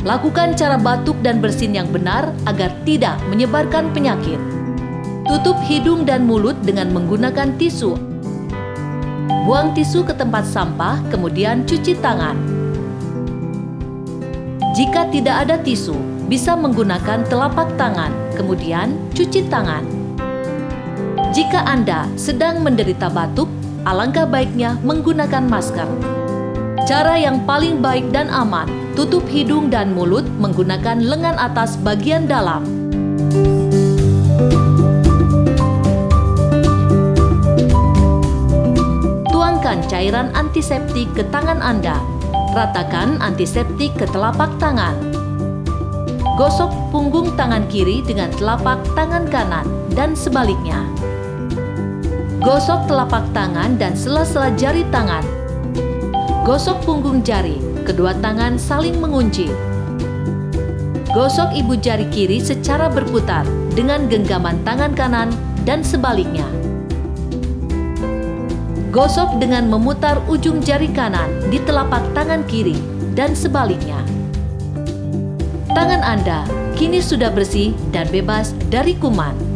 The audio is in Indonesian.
Lakukan cara batuk dan bersin yang benar agar tidak menyebarkan penyakit. Tutup hidung dan mulut dengan menggunakan tisu. Buang tisu ke tempat sampah, kemudian cuci tangan. Jika tidak ada tisu, bisa menggunakan telapak tangan, kemudian cuci tangan. Jika Anda sedang menderita batuk, alangkah baiknya menggunakan masker. Cara yang paling baik dan aman, tutup hidung dan mulut menggunakan lengan atas bagian dalam. Tuangkan cairan antiseptik ke tangan Anda. Ratakan antiseptik ke telapak tangan. Gosok punggung tangan kiri dengan telapak tangan kanan dan sebaliknya. Gosok telapak tangan dan sela-sela jari tangan. Gosok punggung jari, kedua tangan saling mengunci. Gosok ibu jari kiri secara berputar dengan genggaman tangan kanan dan sebaliknya. Gosok dengan memutar ujung jari kanan di telapak tangan kiri dan sebaliknya. Tangan Anda kini sudah bersih dan bebas dari kuman.